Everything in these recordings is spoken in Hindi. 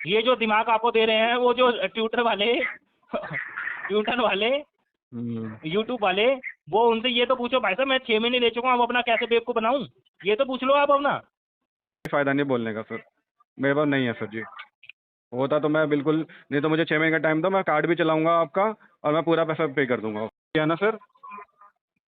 ये जो दिमाग आपको दे रहे हैं वो जो ट्यूटर वाले ट्यूटर वाले, यूट्यूब वाले, वो उनसे ये तो पूछो भाई साहब मैं 6 महीने ले चुका हूँ, अब अपना कैसे बेवकूफ बनाऊं, ये तो पूछ लो आप अपना। फायदा नहीं बोलने का सर, मेरे पास नहीं है सर जी। होता तो मैं बिल्कुल, नहीं तो मुझे 6 महीने का टाइम दो, मैं कार्ड भी चलाऊंगा आपका और मैं पूरा पैसा पे कर दूंगा, क्या ना सर।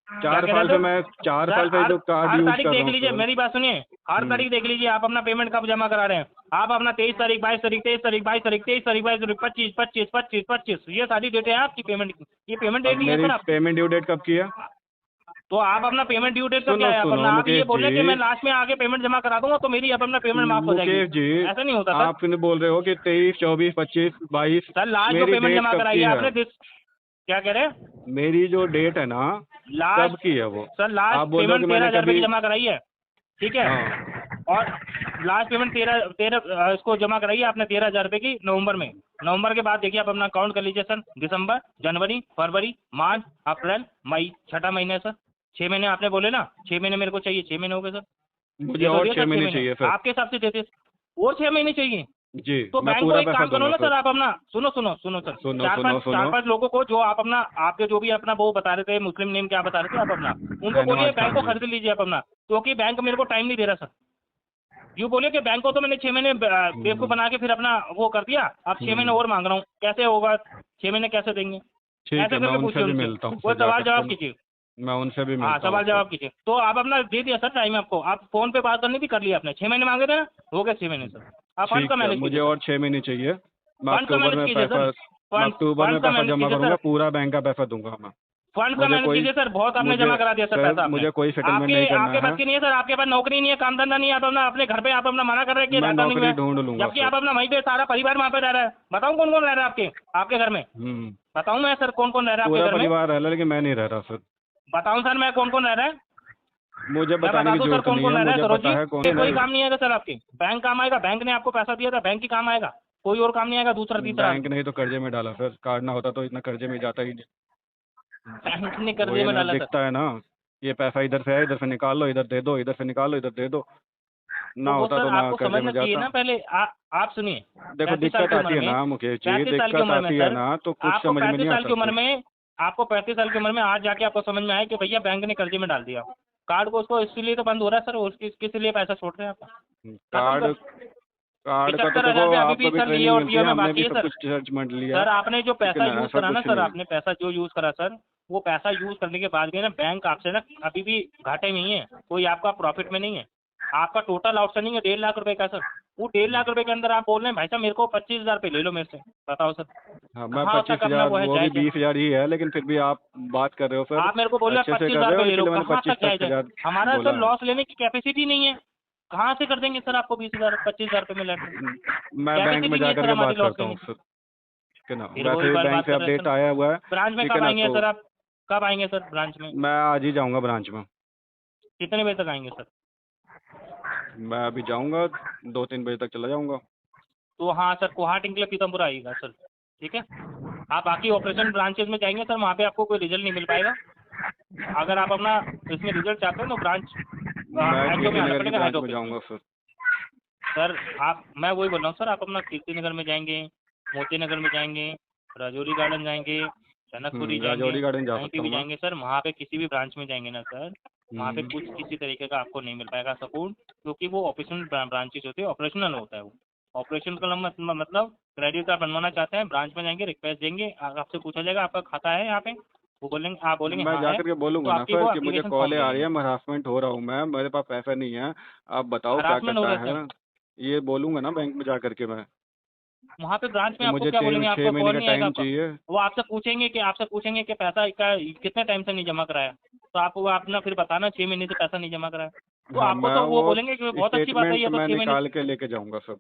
क्या कह रहे हैं सर? 4 सर साल से जो कार्ड हर यूज तारीख कर रहा देख हूँ लीजिए, सर। मेरी बात सुनिए, हर तारीख देख लीजिए आप अपना पेमेंट कब जमा करा रहे हैं। आप अपना 23 तारीख, 22 तारीख, 23 तारीख, 22 तारीख, 23 तारीख, 22 तारीख, 25, 25, 25, 25, ये सारी डेटें हैं आपकी पेमेंट की, ये पेमेंट डेट अब ही है मेरी सर आपकी। पेमेंट ड्यू डेट कब की है? तो आप अपना पेमेंट ड्यू डेट का क्या सुनो है, आप सुनो अपना आप ये मुकेश बोल रहे जी, हैं कि मैं लास्ट में आके पेमेंट जमा करा दूंगा तो मेरी अब अपना पेमेंट माफ हो जाएगी, मुकेश जी, ऐसा नहीं होता सर। आपने बोल रहे हो कि 23, 24, 25, 22, सर लास्ट जो मेरी पेमेंट डेट जमा कब कराई की है है? आपने क्या कह रहे हैं? मेरी जो डेट है ना, कब लास्ट की है वो? सर आप लास्ट बोल रहे हो पेमेंट कि मैंने 13,000 रुपये की कभी, जमा कराई है, ठीक है। हाँ और लास्ट पेमेंट 13 इसको जमा कराई है आपने 13,000 रुपये की नवंबर में। नवंबर के बाद देखिए आप अपना अकाउंट कर लीजिए सर, दिसंबर, जनवरी, फरवरी, मार्च, अप्रैल, मई, छठा महीना है सर। 6 महीने आपने बोले ना, 6 महीने मेरे को चाहिए, 6 महीने हो गए सर, मुझे ये तो और दिए 6 सर 6 महीने महीने चाहिए सर आपके हिसाब से देते, और 6 महीने चाहिए। जी। तो मैं बैंक को पूरा एक पैसा काम करो दूंगा ना सर। सर, आप अपना सुनो सुनो सुनो सर, सुनो सुनो चार सुनो, पांच लोगों को जो आप अपना, आपके जो भी अपना वो बता रहे थे मुस्लिम नेम क्या बता रहे थे आप अपना, उनको बोलिए शहनवाज बैंक खान को जी। खरीद लीजिए आप अपना, क्योंकि बैंक मेरे को टाइम नहीं दे रहा सर। यूँ बोलिए कि बैंक को तो मैंने 6 महीने बेवकूफ हम्म, बना के फिर अपना वो कर दिया, अब 6 महीने हम्म, और मांग रहा हूँ, कैसे होगा? 6 महीने कैसे देंगे? ठीक है, ऐसे मैं करके उनसे पूछिए भी उनसे, मिलता हूँ वो सर जा सवाल करके जवाब ना, कीजिए। मैं उनसे भी हाँ मिलता हूँ सवाल सर। जवाब कीजिए। तो आप अपना दे दिया सर टाइम आपको, आप फोन पे बात करनी थी कर लिया आपने, 6 महीने मांगे थे ना, हो गए 6 महीने सर। आप फंड का ठीक है, मैनेज मुझे कीजिए सर, और 6 महीने चाहिए। फंड का मैनेज कीजिए सर, मैं फंड अक्टूबर में फंड का पैसा मैनेज जमा कीजिए करूंगा, सर, पूरा बैंक का पैसा दूंगा मैं। फंड का मुझे मैनेज कोई कीजिए सर, बहुत आपने मुझे जमा करा दिया सर सर, पैसा आपने। मुझे कोई सेटलमेंट आपके नहीं करना आपके है। पास की नहीं है सर, आपके पास नौकरी नहीं है, काम धंधा नहीं है, आप अपना अपने घर पे आप अपना मना कर रहे हैं कि मैं रहता नहीं नौकरी है, ढूंढ लूंगा जबकि सर। आप अपना वहीं पे सारा परिवार वहाँ पे रह रहा है। बताऊँ कौन कौन रह रहा है आपके आपके घर में? हम्म। बताऊँ मैं सर कौन कौन रह रहा है आपके पूरा घर में? परिवार रह रहा, लेकिन मैं नहीं रह रहा सर। बताऊँ सर मैं कौन कौन रह रहा है? मुझे मैं बताने बता की दूं सर जरूरत कौन नहीं कौन है, रह रहा है मुझे सरोज पता जी? है ये कौन कोई है। काम नहीं आएगा सर आपके, बैंक काम आएगा, बैंक ने आपको पैसा दिया था, बैंक ही काम आएगा, कोई और काम नहीं आएगा दूसरा तीसरा बैंक आदमी। ने ही तो कर्जे में डाला सर, कार्ड ना होता तो इतना कर्जे में जाता ही नहीं। बैंक ने वो कर्जे ये में ना डाला सर। दिखता है ना, ये पैसा इधर से है, इधर से निकाल लो, इधर दे दो, इधर से निकाल लो, इधर दे दो। ना तो वो होता सर तो ना आपको कर्जे में समझना चाहिए जाता। ना पहले, आप सुनिए, देखो 35 साल दिक्कत की आती उम्र है में, ना मुकेश जी, 35 साल की दिक्कत उम्र में आती है सर, ना तो कुछ आपको समझ में 35 नहीं साल आता की उम्र सर। में, आपको 35 साल की उम्र में आज जाके आपको समझ में आए कि भैया बैंक ने कर्जे में डाल दिया कार्ड को, उसको इसलिए तो बंद हो रहा है सर, उसकी किस लिए पैसा छोड़ रहे हैं आप? खत्म कार्ड, कर। कार्ड का तो 75,000 देखो रुपये अभी भी आपको भी सर लिए ट्रेनिंग और मिलती दिए है, में हमने बाकी भी है सब सर। कुछ जजमेंट लिया है। सर आपने जो ठीक है पैसा ना, यूज ऐसा करा ना कुछ सर, नहीं है। आपने पैसा जो यूज करा सर, वो पैसा यूज करने के बाद भी ना बैंक आपसे ना अभी भी घाटे में ही है, कोई आपका प्रॉफिट में नहीं है। आपका टोटल आउटस्टैंडिंग है 1.5 लाख रुपए का सर, वो 1.5 लाख रुपए के अंदर आप बोल रहे हैं भाई साहब मेरे को 25,000 रुपये ले लो मेरे से, बताओ सर हाँ, मैं कहाँ तक अपना 25,000, वो है वो भी जायज है? 20,000 ही है, लेकिन फिर भी आप बात कर रहे हो सर, आप मेरे को बोल रहे हैं अच्छे से कर 25,000 रहे रुपये हो, ले लो, इसलिए मैंने कहाँ तक जायज है? 25,000 हमारा सर बोला है। लॉस लेने की कैपेसिटी नहीं है, कहाँ से कर देंगे सर आपको 20,000 25,000 रुपये में लेटर? मैं बैंक में कैपेसिटी नहीं जा है सर करके हमारी बात लॉस करता लेने हूँ की। सर। ठीक है ना, फिर वैसे वही भी बार बैंक बात से कर रहे हैं अपडेट सर, आया हुआ है। ब्रांच में ठीक है कब ना, आएंगे तो सर आप? कब आएंगे सर ब्रांच में? मैं आज ही जाऊँगा ब्रांच में। कितने बजे तक आएंगे सर? मैं अभी जाऊँगा, 2-3 बजे तक चला जाऊँगा। तो हाँ सर, कोहाट इंक्लेव पीतमपुर आइएगा सर, ठीक है। आप बाकी ऑपरेशन ब्रांचेज में जाएंगे सर, वहाँ पे आपको कोई रिजल्ट नहीं मिल पाएगा। अगर आप अपना इसमें रिजल्ट चाहते हैं तो ब्रांच मैं एचओ में कीर्ति आना नगर की पड़ेगा, हेड ब्रांच में ऑफिस में। जाऊँगा सर। सर आप, मैं वही बोल रहा हूँ सर, आप अपना कीर्ति नगर में जाएंगे, मोती नगर में जाएंगे, राजौरी गार्डन जाएंगे, जनकपुरी जाएंगे, राजौरी गार्डन जा कहीं पे सकता भी हूँ मैं। जाएंगे सर, वहाँ पे किसी भी ब्रांच में जाएंगे ना सर, वहाँ पे कुछ हम्म, किसी तरीके का आपको नहीं मिल पाएगा सपोर्ट, क्योंकि वो ऑपरेशन ब्रांचेज होती है, ऑपरेशनल होता है वो। ऑपरेशन का मतलब क्रेडिट कार्ड बनवाना चाहते हैं, ब्रांच में जाएंगे, रिक्वेस्ट देंगे, आपसे पूछा जाएगा आपका खाता है यहाँ पे, वो बोलेंगे, आप बोलेंगे मैं हाँ जा है, करके तो बोलूँगा ना आपकी सर वो कि मुझे एप्लीकेशन फॉर्म कॉलें ले आ रही है, लेंगे। मैं हरासमेंट हो रहा हूँ, मैं, मेरे पास पैसा नहीं है, आप बताओ क्या हरासमेंट हो करना रहे है। सर, ये बोलूँगा ना बैंक में जा करके मैं, वहाँ पे ब्रांच में कि आपको मुझे क्या छः बोलेंगे, छः आपको महीने कॉल का नहीं आएगा टाइम आपका, चाहिए। वो आपसे पूछेंगे कि पैसा का कितने टाइम से नहीं जमा कराया, तो आपको वो अपना फिर बताना 6 महीने से पैसा नहीं जमा कराया, तो हाँ, आपको मैं तो वो वो बोलेंगे कि बहुत अच्छी बात है स्टेटमेंट ये तो मैं 6 महीने निकाल से। के लेके जाऊँगा सर।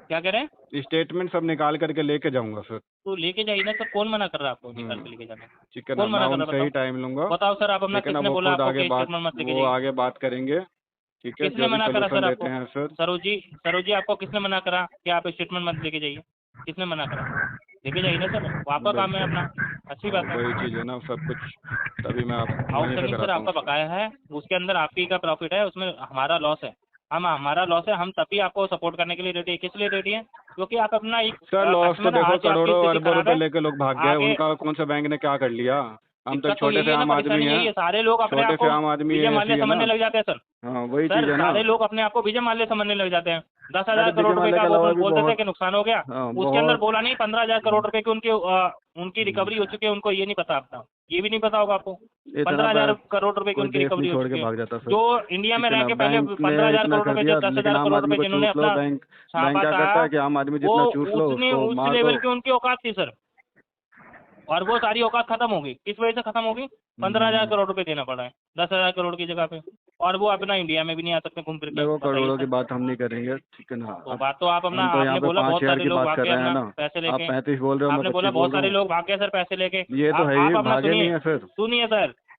क्या कह रहे हैं? स्टेटमेंट सब निकाल करके लेके जाऊँगा सर। तो लेके जाइए ना सर, कौन मना कर रहा है आपको निकाल के हम्म, लेके जाने? ठीक है ना, कौन मैं मना कर रहा है उनसे ही बताओ? टाइम लूँगा। बताओ सर, आप अपना ठीक है ना, किसने बोला आपको कि स्टेटमेंट मत लेके वो जाइए? आगे बात करेंगे। ठीक है, किसने जो भी मना करा सोल्यूशन सर देते आपको? हैं सर। सरोज जी आपको किसने मना करा कि आप स्टेटमेंट मत लेके जाइए? किसने मना करा? लेके जाइए ना सर, वो आपका काम है बिल्कुल। अपना, अच्छी हाँ, बात है। वही चीज़ है ना सब कुछ, तभी मैं आप वहीं से आउटस्टैंडिंग सर कराता हूँ आपका सर। बकाया है, उसके अंदर आपकी का प्रॉफिट है, उसमें हमारा लॉस है, हम हमारा लॉस है, हम तभी आपको सपोर्ट करने के लिए रेडी है। किस लिए रेडी है? क्योंकि आप अपना एक सर लॉस तो कस्टमर देखो आज से आपकी करोड़ों स्थिति अरबों खराब रुपए है, लेके लोग भाग गए, आगे उनका कौन सा बैंक ने क्या कर लिया? हम तो दिक्कत तो छोटे यही से है ना, आम आदमी परेशानी हैं, यही है। सारे लोग अपने छोटे आप से को आम आदमी विजय हैं, माल्या ऐसी है ना। समझने लग जाते हैं सर। हाँ वही सर चीज़ है ना। सारे लोग अपने आप को विजय माल्या समझने लग जाते हैं। 10,000 अरे करोड़ विजय रुपए माल्या का के वो अलावा भी बोल देते हैं बहुत, कि नुकसान हो गया, हाँ उसके अंदर बहुत। बोला नहीं 15,000 करोड़ रुपए की उनकी रिकवरी हो चुकी है। उनको ये नहीं पता अपना, ये भी नहीं पता होगा आपको। इतना 15,000 करोड़ रुपए की कोई उनकी देश नहीं रिकवरी हो छोड़ के चुकी है। भाग जाता सर। जो इंडिया में ठीक है रह ना, के पहले बैंक ने 15,000 इतना करोड़ कर रुपए, दिया, जो लेकिन 10,000 आम करोड़ आदमी रुपए को जिन्होंने चूस लो, अपना बैंक छापा क्या था, करता है कि आम आदमी वो जितना चूस लो उतने उसको उस मार लेवल दो। की उनकी औकात थी सर। और वो सारी औकात खत्म हो गई। किस वजह से खत्म हो गई? 15,000 करोड़ रुपए देना पड़ा है 10,000 करोड़ की जगह पे। और वो अपना इंडिया में भी नहीं आ सकते घूम फिर के। देखो बताइए करोड़ों की सर। बात हम नहीं करेंगे, ठीक है ना। तो अब बात तो आप अपना, हम तो यहाँ आपने पे बोला बहुत 5,000 सारे की लोग बात भाग कर गए रहे हैं अपना ना। पैसे आप लेके। 35 बोल रहे हो, मैं आपने बोला 25 बहुत बोल रहा सारे हूँ। लोग भाग गए सर पैसे लेके। ये तो है ही, आप अपना भागे नहीं सुनिए, है सर।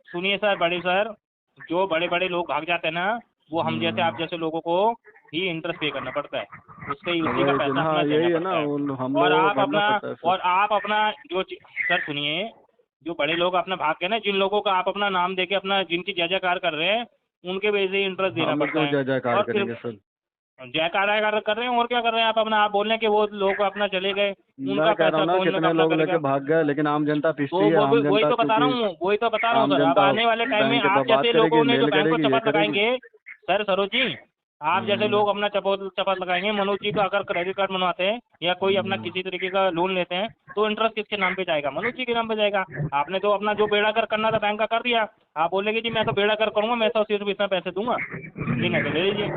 सुनिए सर, बड़े सर, जो बड़े बड़े लोग भाग जाते हैं ना, वो हम जैसे आप जैसे लोगों को ही इंटरेस्ट पे करना पड़ता है। उसी का वही पैसा हाँ अपना देना यही है ना, पड़ता है। हम और लोगों को आप भरना अपना पड़ता है सर। और आप अपना सर सुनिए, जो बड़े लोग अपना भाग गए ना, जिन लोगों का आप अपना नाम देके अपना जिनकी जय जयकार कर रहे हैं, उनके वजह से इंटरेस्ट देना हम पड़ता क्यों है। जय जयकार और फिर करेंगे सर? जयकार कर रहे हैं, और क्या कर रहे हैं आप अपना? आप बोल रहे हैं कि वो लोग अपना चले गए, मैं उनका कह रहा पैसा हूँ ना, कौन कितने अपना लोग लेके करेगा? भाग गए, लेकिन आम जनता तो पिसती है। वो आम वही जनता तो बता रहा क्योंकि हूँ, वही तो बता रहा हूँ आम सर। अब जनता आने वाले टाइम में बैंक पे आप बात जैसे करेगी, लोगों ने जो मेल बैंक को करेगी, ये चपत करेगी। लगाएंगे, सर सरोज जी, आप जैसे लोग अपना चपत लगाएंगे, मनोज जी का अगर क्रेडिट कार्ड बनवाते हैं या कोई अपना किसी तरीके का लोन लेते हैं, तो इंटरेस्ट किसके नाम पे जाएगा? मनोज जी के नाम पे जाएगा। आपने तो अपना जो बेड़ा कर करना था बैंक का कर दिया। आप बोलेंगे जी मैं तो बेड़ा कर करूंगा, मैं तो सिर्फ इतना पैसे दूंगा, लेना तो ले लीजिए।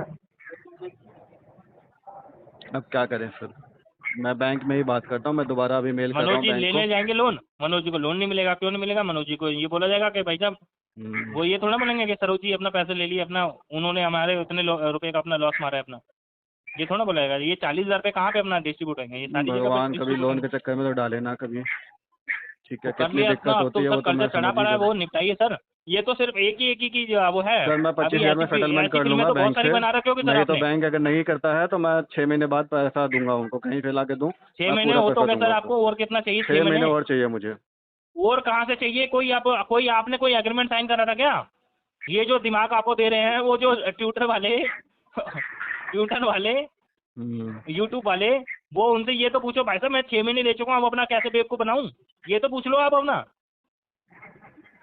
अब क्या करें सर? मैं बैंक में ही बात करता हूँ, मैं दोबारा अभी मेल कर रहा मनोज हूँ जी बैंक को। लेने जाएंगे लोन, मनोज जी को लोन नहीं मिलेगा। क्यों नहीं मिलेगा? मनोज जी को ये बोला जाएगा कि भाई साहब, वो ये थोड़ा बोलेंगे कि सरोज जी अपना पैसे ले लिए, अपना उन्होंने हमारे उतने रुपए का अपना लॉस मारा है अपना। ये थोड़ा बोलेगा। ये 40,000 रुपए कहाँ पे अपना डिस्ट्रीब्यूट होंगे? ये सारी जगह पे भगवान कभी डिस्ट्रीब्यूट लोन होंगे। के चक्कर में तो डाले ना कभी। ठीक है, तो कर कितनी लिया अपना, दिक्कत अब होती तो है सर वो तो कर्जा मैं चढ़ा समझ ही पड़ा है, कर। वो निपटाइए सर। ये तो सिर्फ एक ही की वो है। सर मैं 25 अभी हज़ार में सेटलमेंट ऐसी कर फिल्में लूंगा तो बहुत बैंक सारी से। बना रखी होगी सर नहीं तो आपने। बैंक अगर नहीं करता है तो मैं 6 महीने बाद पैसा दूंगा उनको, कहीं से ला के दूँ। 6 मैं महीने पूरा हो तो पैसा गए सर दूंगा सर। आपको, और कितना चाहिए? 6 6 महीने महीने और चाहिए मुझे। और कहाँ से चाहिए? कोई आपने कोई एग्रीमेंट साइन करा था क्या? ये जो दिमाग आपको दे रहे हैं, वो जो ट्विटर वाले ट्विटर वाले, यूट्यूब वाले, वो उनसे ये तो पूछो भाई साहब मैं 6 महीने ले चुका हूँ, अब अपना कैसे बेवकूफ बनाऊं? ये तो पूछ लो आप अपना।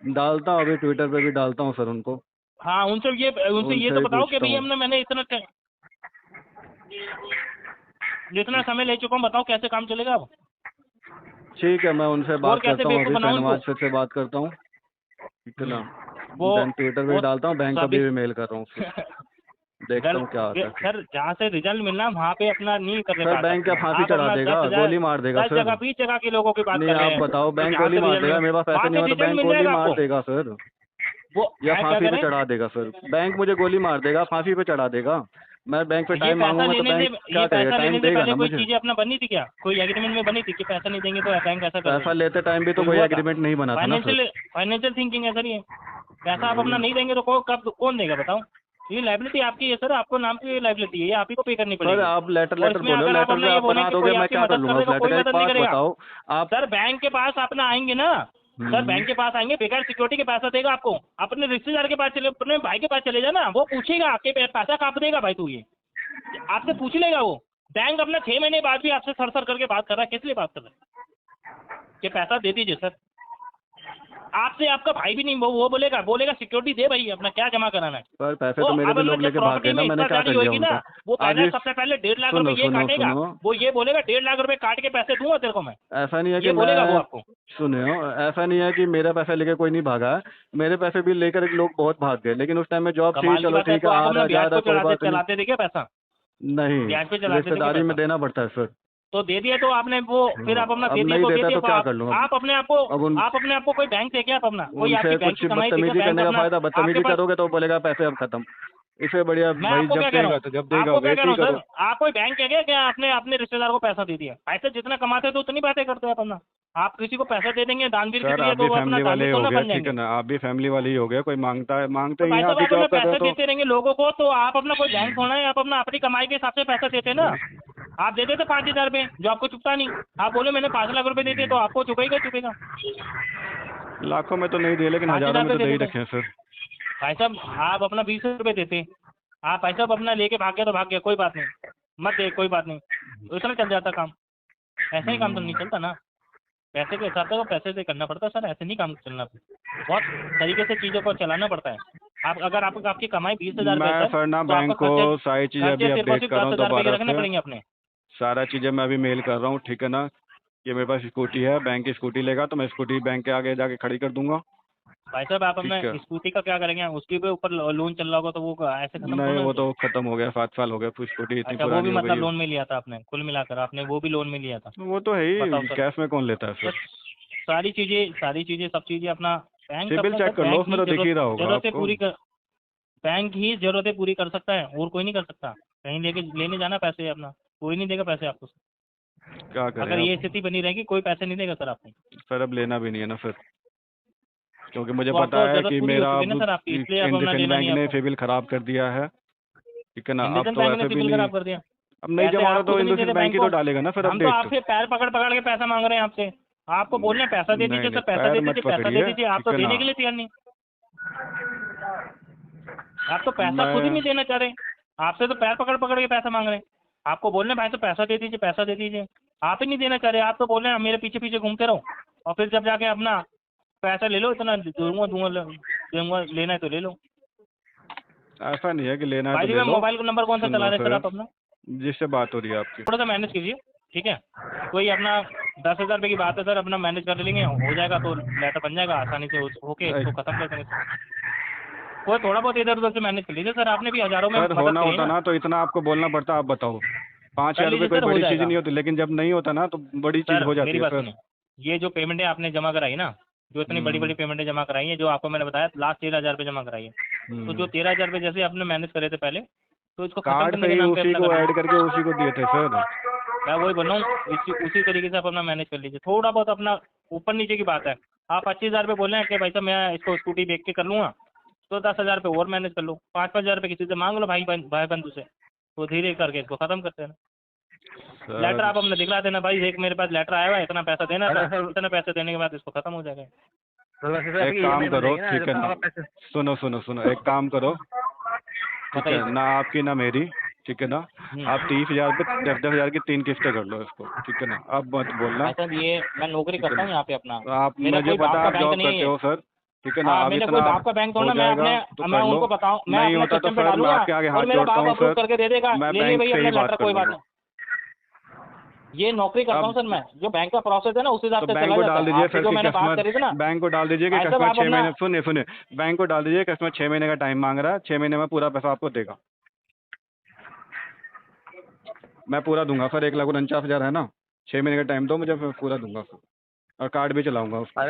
डालता हूँ, अभी ट्विटर पे भी डालता हूँ सर उनको। हाँ उनसे ये उनसे तो ही बताओ कि पूछता भैया हूँ। मैंने इतना समय ले चुका हूँ, बताओ कैसे काम चलेगा अब? ठीक है, मैं उनसे और बात कैसे करता हूँ, बेवकूफ अभी बनाऊं इनको? शहनवाज फिर से बात करता हूँ। ठीक है ना। वो देन ट्विटर पे भी वो डालता हूँ, बैंक को सभी भी मेल कर रहा हूँ फिर। देखता हूँ क्या होता है। सर जहाँ से रिजल्ट मिलना वहाँ पे अपना नहीं कर सर पाता। बैंक क्या फांसी आप चढ़ा अपना देगा, 10,000 गोली मार देगा 10 सर। जगह 20 जगह के लोगों की बात नहीं कर रहे आप हैं। बताओ, तो बैंक जहाँ गोली से मार रिजल्ट देगा? मिले मेरे पास पैसे वहाँ नहीं से हुआ तो रिजल्ट बैंक मिल गोली जाएगा मार आपको। देगा सर, वो या क्या फांसी कह पे रहे चढ़ा देगा सर। बैंक मुझे गोली मार देगा, फांसी पे चढ़ा देगा। मैं बैंक पे हैं? टाइम मांगूंगा तो बैंक क्या ये करेगा? पैसा टाइम लेने से देगा पहले ना कोई मुझे। चीजें अपना बनी थी क्या? कोई एग्रीमेंट में बनी थी कि पैसा नहीं देंगे तो बैंक ऐसा कर पैसा देगा? लेते टाइम भी तो कोई कोई हुआ था? एग्रीमेंट नहीं बना था ना सर। फाइनेंशियल थिंकिंग है सर ये। पैसा आप अपना नहीं देंगे तो कब कौन देगा बताओ? ये लाइबिलिटी आपकी है सर, आपको नाम की लाइबिलिटी है, ये आप ही को पे करनी सर पड़ेगी। आप लेटर और लेटर इसमें बोलो, अगर आप लेटर अपना पे ये आप बोलें बना कि दोगे, कोई मैं आपकी क्या कर मदद कर लूंगा उस देगा, लेटर कोई का? एक मदद नहीं बात करेगा। बताओ आप। सर बैंक के पास अपना आएंगे ना, सर बैंक के पास आएंगे, बेकार सिक्योरिटी के पैसा देगा आपको। अपने रिश्तेदार के पास चले, अपने भाई के पास चले जाना, वो पूछेगा आपके पैसा कब देगा भाई तू, ये आपसे पूछ लेगा वो। बैंक अपना 6 महीने बाद भी आपसे सर करके बात कर रहा है, किस लिए बात कर रहा है कि पैसा दे दीजिए सर? आपसे आपका भाई भी नहीं, वो बोलेगा सिक्योरिटी दे भाई, अपना क्या जमा कराना है। पर पैसे तो तो मेरे अब भी अपना लोग जब लेके भाग प्रॉपर्टी गए ना, में मैंने क्या कर हिस्सादारी लिया होगी ना, उनका? वो आज पहले ही सबसे पहले 1.5 लाख सुनो रुपए ये सुनो काटेगा। सुनो, वो ये बोलेगा 1.5 लाख रुपए काट के पैसे दूंगा तेरे को मैं, ऐसा नहीं है कि ये बोलेगा वो मैं, आपको। सुनो, ऐसा नहीं है कि मेरा पैसा लेके कोई नहीं भागा है। मेरे पैसे भी लेकर लोग बहुत भाग गए, लेकिन उस टाइम में जॉब थी, कमाल की चलो बात है। ठीक तो है, आप आ अपना रहा जा ब्याज रहा, को कोई बात नहीं। चलाते थे क्या पैसा? नहीं, ब्याज पे चलाते थे क्या रिश्तेदारी में पैसा? देना पड़ता है सर। तो दे दिया तो आपने वो, फिर आप अपना अब दे दिया नहीं तो दे देता दिया तो तो क्या कर लूँ अब? आप अपने आप को कोई बैंक से क्या? आप अपना कोई उनसे आपकी बैंक कुछ की कमाई थी क्या? बदतमीजी बैंक करने का अपना फायदा? आपके बदतमीजी पास। करोगे तो बोलेगा पैसे अब खत्म। इससे बढ़िया मैं भाई आपको जब क्या कह रहा देगा हूँ, तो जब देगा आपको क्या कह वेट रहा ही हूँ करो। सर, आप कोई बैंक है क्या आपने अपने रिश्तेदार को पैसा दे दिया? पैसे जितना कमाते तो उतनी बातें करते हैं आप अपना। आप किसी को पैसा दे देंगे दानवीर के सर लिए आप तो भी वो अपना फैमिली वाले धार्मिक ही तो हो ना गए, बन ठीक है जाएंगे। ना, आप भी फैमिली वाले ही हो गए। कोई मांगता है, मांगते तो ही भाई हैं, साहब आप भी आप अपना जॉब कर रहे पैसा हो तो। देते रहेंगे लोगों को, तो आप अपना कोई बैंक थोड़ा है, आप अपनी कमाई के हिसाब से पैसा देते ना। आप देते थे 5,000 रुपये, जो आपको चुकता नहीं। आप बोले मैंने 5 लाख रुपए दे दिए, तो आपको चुकेगा। लाखों में तो नहीं दिए, लेकिन 5,000 हजारों में रुपये तो दे ही देते थे रखे हैं सर। भाई साहब। आप अपना 20 रुपये देते, आप भाई साहब अपना लेके भाग गया तो भाग गया, कोई बात नहीं, मत दे, कोई बात नहीं, इतना चल जाता काम। ऐसे ही काम तो नहीं चलता ना, पैसे के हिसाब से तो पैसे से करना पड़ता है सर, ऐसे नहीं काम चलना। बहुत तरीके से चीज़ों को चलाना पड़ता है। आप अगर आपकी कमाई 20,000 रुपये मैं है सर, सर ना तो बैंक आपका को खर्चे सारी चीज़ें अभी खर्चे सिर्फ और अपडेट सिर्फ कर रहा हूँ 10,000 रुपये के दोबारा रखने से। पड़ेंगे अपने। सारा चीज़ें मैं अभी मेल कर रहा हूँ, ठीक है ना। ये मेरे पास स्कूटी है, बैंक की स्कूटी लेगा तो मैं स्कूटी बैंक के आगे जाके खड़ी कर दूंगा। भाई साहब आप अपने ठीक है। स्कूटी का क्या करेंगे, उसके भी ऊपर लोन चल रहा होगा तो वो ऐसे खत्म नहीं थोड़ा वो ना। तो ख़त्म हो गया, 7 साल हो गया, फिर स्कूटी इतनी अच्छा वो भी पुरानी हो गई मतलब है। लोन में लिया था आपने, कुल मिलाकर आपने वो भी लोन में लिया था? वो तो है बताओ ही, सर। कैश में कौन लेता है सर सर। सारी चीज़ें सब चीज़ें अपना बैंक सिबिल अपना चेक सर, कर लो, बैंक उसमें ही तो दिख ही रहा होगा जरूरतें आपको। पूरी कर, बैंक ही जरूरतें पूरी कर सकता है और कोई नहीं कर सकता। कहीं लेने जाना पैसे अपना, कोई नहीं देगा पैसे आपको। क्या करें अगर ये अब। स्थिति बनी रहेगी कोई पैसे नहीं देगा सर आपको। सर अब लेना भी नहीं है ना सर, क्योंकि मुझे तो अब पता तो है जरूरत कि पूरी हो मेरा चुकी है अब ना सर आपकी, इसलिए अब अपना इंडसइंड लेना बैंक नहीं है ने आपको। सिबिल ख़राब कर दिया है, ठीक है ना। अब इंडसइंड तो बैंक ने वैसे भी सिबिल नहीं, खराब कर दिया? अब नहीं पैसे जमा आप तो खुद नहीं दे इंडसइंड रहे बैंक बैंक ही को, तो डालेगा ना सर हम तो अपडेट। आपसे पैर पकड़ पकड़ के पैसा मांग रहे हैं आपसे। आपको बोल रहे हैं पैसा दे नहीं दीजिए नहीं, सर, पैसा पैर दे मत दीजिए, पैसा दे पकड़िए, दीजिए, आप ठीक तो है ना। देने के लिए तैयार नहीं। आप तो पैसा खुद ही मैं नहीं देना चाह रहे, आपसे तो पैर पकड़ पकड़ के पैसा मांग रहे हैं। आपको बोल रहे हैं भाई तो पैसा दे दीजिए, पैसा दे दीजिए, आप ही नहीं देना चाह रहे। आप तो बोल रहे हैं मेरे पीछे पीछे घूमते रहो, और फिर जब जाके अपना पैसा ले लो, इतना दूंगा दूंगा दूंगा, लेना है तो ले लो। ऐसा नहीं है कि लेना है तो भाई जी ले लो। मोबाइल नंबर कौन सा चला सुनो रहे हैं सर सर, आप अपना? जिससे बात हो रही है आपकी। थोड़ा सा मैनेज कीजिए, ठीक है। कोई अपना 10,000 रुपये की बात है सर, अपना मैनेज कर लेंगे, हो जाएगा तो लेटर बन जाएगा आसानी से, होके इसको खत्म कर देंगे सर। कोई थोड़ा बहुत इधर उधर से मैनेज कर लीजिए सर, आपने भी हज़ारों में सर मदद होना करी होता ना। ना तो इतना आपको बोलना पड़ता, आप बताओ। पाँच कर हजार रुपये लीजिए कोई सर, हो बड़ी चीज़ जाएगा। नहीं होती, लेकिन जब नहीं होता ना तो बड़ी चीज़ सर हो जाती मेरी है बात सर। सुनिए, ये जो पेमेंटें आपने जमा कराई ना, जो इतनी बड़ी बड़ी पेमेंटें जमा कराई हैं, जो आपको मैंने बताया लास्ट 13,000 रुपये जमा कराई है, तो जो 13,000 रुपये जैसे आपने मैनेज करे थे पहले, तो इसको खत्म कार्ड करने पे के ही नाम पे उसी अपना को कर ऐड लीजिए। करके उसी को दिए थे सर। मैं वही बोल रहा हूँ, उसी तरीके से आप अपना मैनेज कर लीजिए। थोड़ा बहुत अपना ऊपर नीचे की बात है, आप 25,000 रुपये बोल रहे हैं कि भाई साहब मैं इसको स्कूटी बेच के कर लूँगा, तो 10,000 रुपये और मैनेज कर लो, 5,000 रुपये किसी से मांग लो, भाई बंधु से, तो धीरे करके इसको खत्म करते हैं। लेटर सर आप अपने दिखला देना, भाई एक मेरे पास लेटर आया हुआ है, इतना पैसा देना था, इतने पैसे देने के बाद इसको खत्म हो जाएगा। एक काम करो, ठीक है ना। सुनो सुनो सुनो, एक काम करो, ठीक है बताइए ना, आपकी ना मेरी, ठीक है ना। आप 30,000 पे 10,000 की 3 किस्तें कर लो इसको, ठीक है ना। अब मत बोलना, भाई साहब, ये मैं नौकरी ठीक है करता हूँ ना। यहाँ पे अपना, तो आप, मेरा मुझे कोई बाप पता का आप बैंक जॉब नहीं करते है। हो सर, ठीक है ना। हाँ, अब मैंने इतना कोई बाप का बैंक हो थोड़ा, मैं जाएगा अपने तो मैं कर लो। उनको बताऊँ, मैं नहीं अपने होता तो सिस्टम पे सर मैं डालूंगा आपके आगे और हाथ मेरा जोड़ता बाप हूँ अप्रूव सर, करके दे देगा, मैं ले लिए बैंक भाई से अपना ही बात लेटर, कर कोई बात लूँगा। नहीं। ये नौकरी करता हूँ अब सर मैं, जो बैंक का प्रोसेस है ना उस हिसाब तो से बैंक चला को जाता डाल है। दीजिए आपसे सर जो कि मैंने बात करी थी ना, कस्टमर, बैंक को डाल दीजिए कि भाई साहब कस्टमर आप 6 अपना, महीने, सुनिए सुनिए, बैंक को डाल दीजिए कस्टमर 6 महीने का टाइम मांग रहा है, 6 महीने में पूरा पैसा आपको देगा। मैं पूरा दूंगा सर, 1,49,000 है ना, 6 महीने का टाइम दो मुझे, मैं पूरा दूंगा सर, और कार्ड भी चलाऊंगा उसको।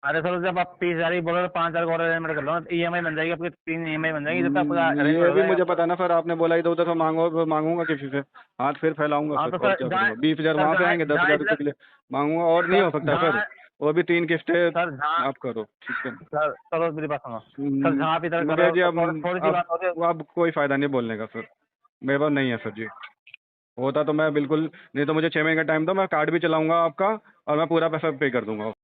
अरे सर जब आप 30,000 ही बोल रहे हो, 5,000 और अरेंजमेंट कर लो, EMI बन जाएगी आपकी, 3 EMI बन जाएगी, जब तक आपका अरेंज ये हो भी जाएगा। मुझे पता है ना सर, आपने बोला इधर उधर से मांगो तो मांगूंगा किसी से, हाथ फिर फैलाऊंगा हाँ सर, तो और सर क्या जहाँ करूँगा। 20,000 सर वहाँ से जहाँ आएंगे, जहाँ 10,000 रुपये इधर के लिए मांगूंगा, और नहीं सर हो सकता सर। जहाँ वो भी 3 किस्तें सर जहाँ आप करो, ठीक है। सर सर मेरी बात सुनो। सर जहाँ आप इधर कर रहे मुझे हो जी तो अब थोड़ी सी बात होती है। अब कोई फ़ायदा नहीं बोलने का सर, मेरे पास नहीं है सर जी। होता तो मैं बिल्कुल, नहीं तो मुझे 6 महीने का टाइम दो, मैं कार्ड भी चलाऊंगा आपका, और मैं पूरा पैसा पे कर दूंगा।